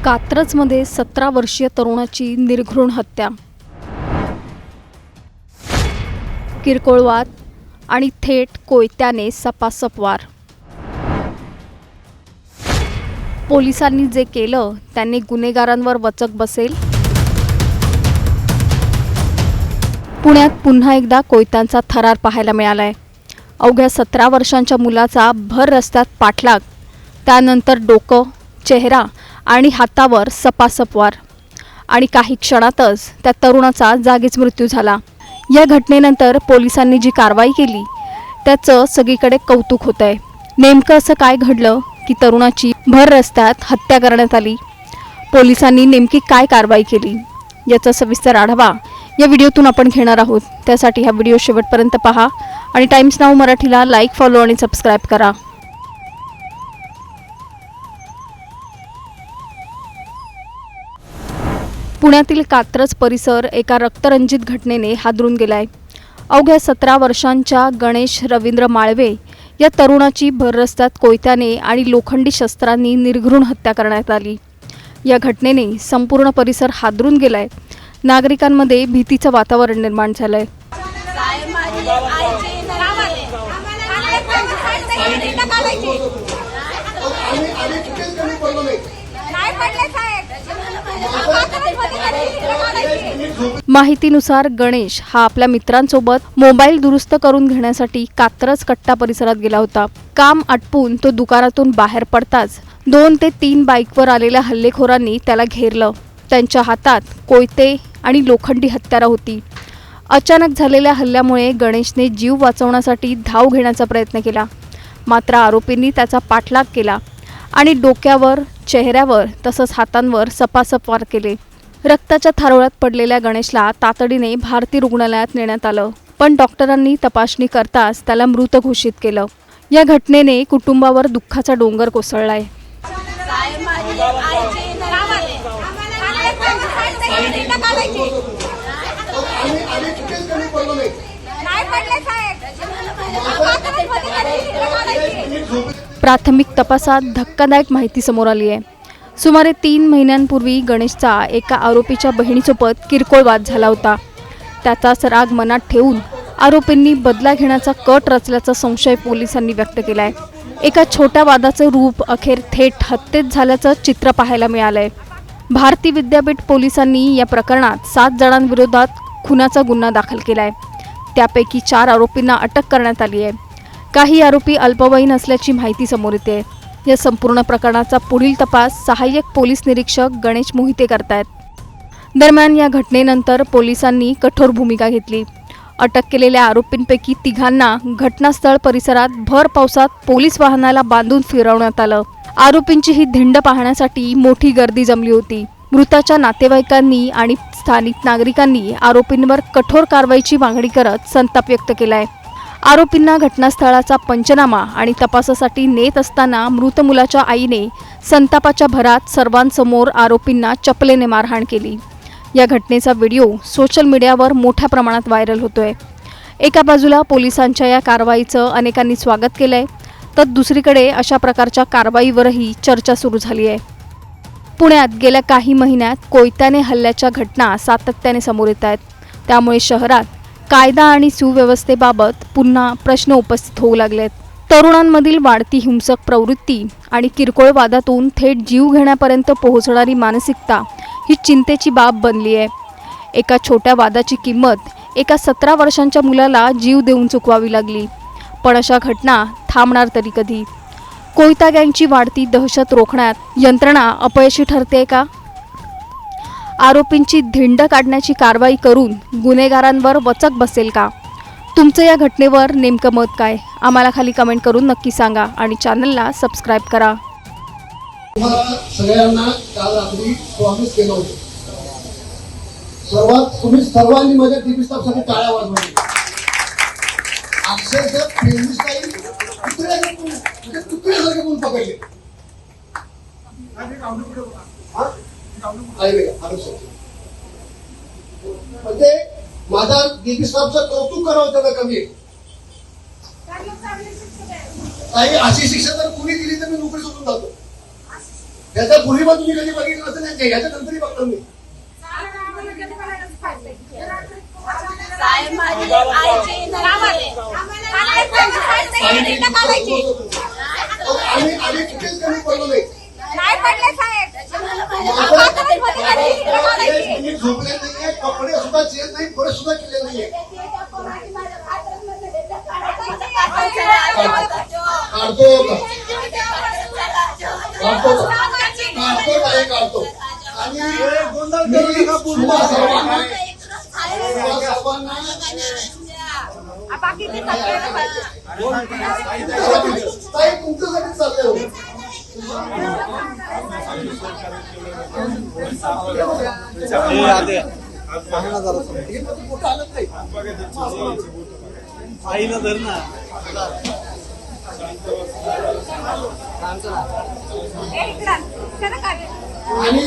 कात्रजमध्ये 17 वर्षीय तरुणाची निर्घृण हत्या, किरकोळ वाद आणि थेट कोयत्याने सपासप वार। पोलिसांनी जे केलं त्यांनी गुन्हेगारांवर वचक बसेल। पुण्यात पुन्हा एकदा कोयत्यांचा थरार पाहायला मिळालाय। अवघ्या 17 वर्षांच्या मुलाचा भर रस्त्यात पाठलाग, त्यानंतर डोकं, चेहरा आणि हातावर सपासप वार आणि काही क्षणातच त्या तरुणाचा जागीच मृत्यू झाला। या घटनेनंतर पोलिसांनी जी कारवाई केली त्याचं सगळीकडे कौतुक होतंय। नेमकं असं काय घडलं की तरुणाची भर रस्त्यात हत्या करण्यात आली? पोलिसांनी नेमकी काय कारवाई केली याचा सविस्तर आढावा या व्हिडिओतून आपण घेणार आहोत। त्यासाठी हा व्हिडिओ शेवटपर्यंत पहा आणि टाइम्स नाऊ मराठीला लाईक, फॉलो आणि सबस्क्राइब करा। पुण्यातील कात्रज परिसर एका रक्तरंजित घटनेने हादरून गेलाय। अवघ्या 17 वर्षांच्या गणेश रवींद्र माळवे या तरुणाची भर रस्त्यात कोयत्याने आणि लोखंडी शस्त्रांनी निर्घृण हत्या करण्यात आली। या घटनेने संपूर्ण परिसर हादरून गेलाय। नागरिकांमध्ये भीतीचं वातावरण निर्माण झालंय। माहितीनुसार गणेश हा आपल्या मित्रांसोबत मोबाईल दुरुस्त करून घेण्यासाठी कात्रज कट्टा परिसरात गेला होता। काम आटपून तो दुकानातून बाहेर पडताच 2 ते 3 बाईकवर आलेल्या हल्लेखोरांनी त्याला घेरलं। त्यांच्या हातात कोयते आणि लोखंडी हत्यारं होती। अचानक झालेल्या हल्ल्यामुळे गणेशने जीव वाचवण्यासाठी धाव घेण्याचा प्रयत्न केला, मात्र आरोपींनी त्याचा पाठलाग केला आणि डोक्यावर, चेहऱ्यावर तसंच हातांवर सपासप वार केले। रक्ताच्या थारोळ्यात पडलेल्या गणेशला तातडीने भारती रुग्णालयात नेण्यात आलं, पण डॉक्टरांनी तपासणी करताच त्याला मृत घोषित केलं। या घटनेने कुटुंबावर दुःखाचा डोंगर कोसळलाय। प्राथमिक तपासात धक्कादायक माहिती समोर आली आहे। सुमारे 3 महिन्यांपूर्वी गणेशचा एका आरोपीच्या बहिणीसोबत किरकोळ वाद झाला होता। त्याचाच राग मनात ठेवून आरोपींनी बदला घेण्याचा कट रचल्याचा संशय पोलिसांनी व्यक्त केलाय। एका छोट्या वादाचं रूप अखेर थेट हत्येत झाल्याचं चित्र पाहायला मिळालंय। भारती विद्यापीठ पोलिसांनी या प्रकरणात 7 जणांविरोधात खुनाचा गुन्हा दाखल केलाय। त्यापैकी 4 आरोपींना अटक करण्यात आली आहे। काही आरोपी अल्पवयीन असल्याची माहिती समोर येते। या संपूर्ण प्रकरणाचा पुढील तपास सहाय्यक पोलीस निरीक्षक गणेश मोहिते करतायत। दरम्यान या घटनेनंतर पोलिसांनी कठोर भूमिका घेतली। अटक केलेल्या आरोपींपैकी 3घांना घटनास्थळ परिसरात भर पावसात पोलीस वाहनाला बांधून फिरवण्यात आलं। आरोपींची ही धिंड पाहण्यासाठी मोठी गर्दी जमली होती। मृताच्या नातेवाईकांनी आणि स्थानिक नागरिकांनी आरोपींवर कठोर कारवाईची मागणी करत संताप व्यक्त केलाय। आरोपींना घटनास्थळाचा पंचनामा आणि तपासासाठी नेत असताना मृत मुलाच्या आईने संतापाच्या भरात सर्वांसमोर आरोपींना चपलेने मारहाण केली। या घटनेचा व्हिडिओ सोशल मीडियावर मोठ्या प्रमाणात व्हायरल होतोय। एका बाजूला पोलिसांच्या या कारवाईचं अनेकांनी स्वागत केलंय, तर दुसरीकडे अशा प्रकारच्या कारवाईवरही चर्चा सुरू झाली आहे। पुण्यात गेल्या काही महिन्यात कोयत्याने हल्ल्याच्या घटना सातत्याने समोर येत आहेत। त्यामुळे शहरात कायदा आणि सुव्यवस्थेबाबत पुन्हा प्रश्न उपस्थित होऊ लागलेत। तरुणांमधील वाढती हिंसक प्रवृत्ती आणि किरकोळ वादातून थेट जीव घेण्यापर्यंत पोहोचणारी मानसिकता ही चिंतेची बाब बनली आहे। एका छोट्या वादाची किंमत एका 17 वर्षांच्या मुलाला जीव देऊन चुकवावी लागली, पण अशा घटना थांबणार तरी कधी? कोयता गँगची वाढती दहशत रोखण्यात यंत्रणा अपयशी ठरते का? आरोपींची धिंड काढण्याची कारवाई करून गुन्हेगारांवर वचक बसेल का? तुमचं या घटनेवर नेमकं मत काय? आम्हाला खाली कमेंट करून नक्की सांगा आणि चॅनलला सबस्क्राइब करा। तुम्हाला सगळ्यांना काल रात्री प्रॉमिस केलं होतं, तुम्ही सर्वांनी माझ्या टीव्ही स्टाफसाठी टाळ्या वाजवल्या। अक्षरशः फिल्मी स्टाईल कुत्र्यासारखे बोल पकडले। म्हणजे माझा टीव्ही स्टाफचं कौतुक करावं त्याला कमी आहे। काही अशी शिक्षा जर कुणी दिली तर मी नोकरी सोडून जातो। त्याचा पूर्वी पण तुम्ही कधी बघितलं नसेल नाही, ह्याच्या नंतरही बघतो मी. आम्ही कुठेच कमी पडलो नाही. तुम्ही झोपले नाहीये, कपडे सुद्धा चेंज नाही, पुढे सुद्धा केले नाहीये. काढतो आणि तुम्हा सर्वांना ताई तुमच्यासाठी चाललंय हो. आणि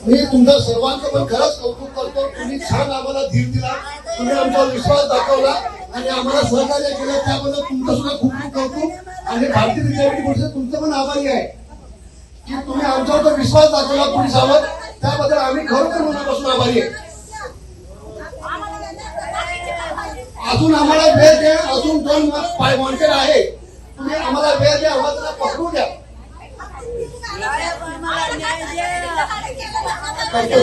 मी तुमच्या सर्वांचं पण खरंच कौतुक करतो. तुम्ही छान आम्हाला धीर दिला, तुम्ही आमच्यावर विश्वास दाखवला आणि आम्हाला सहकार्य केलं, त्याबद्दल तुमचं सुद्धा खूप खूप कौतुक. आणि भारतीय विद्यापीठ परिषद तुमचं पण आभारी आहे की तुम्ही आमच्यावर जो विश्वास दाखवला पोलिसांवर, त्याबद्दल आम्ही खरोखर मनापासून आभारी आहे. अजून आम्हाला वेळ द्या, अजून 2 वॉन्टेड आहे, तुम्ही आम्हाला वेळ द्या, आम्हाला त्याला पकडू द्या. करतो.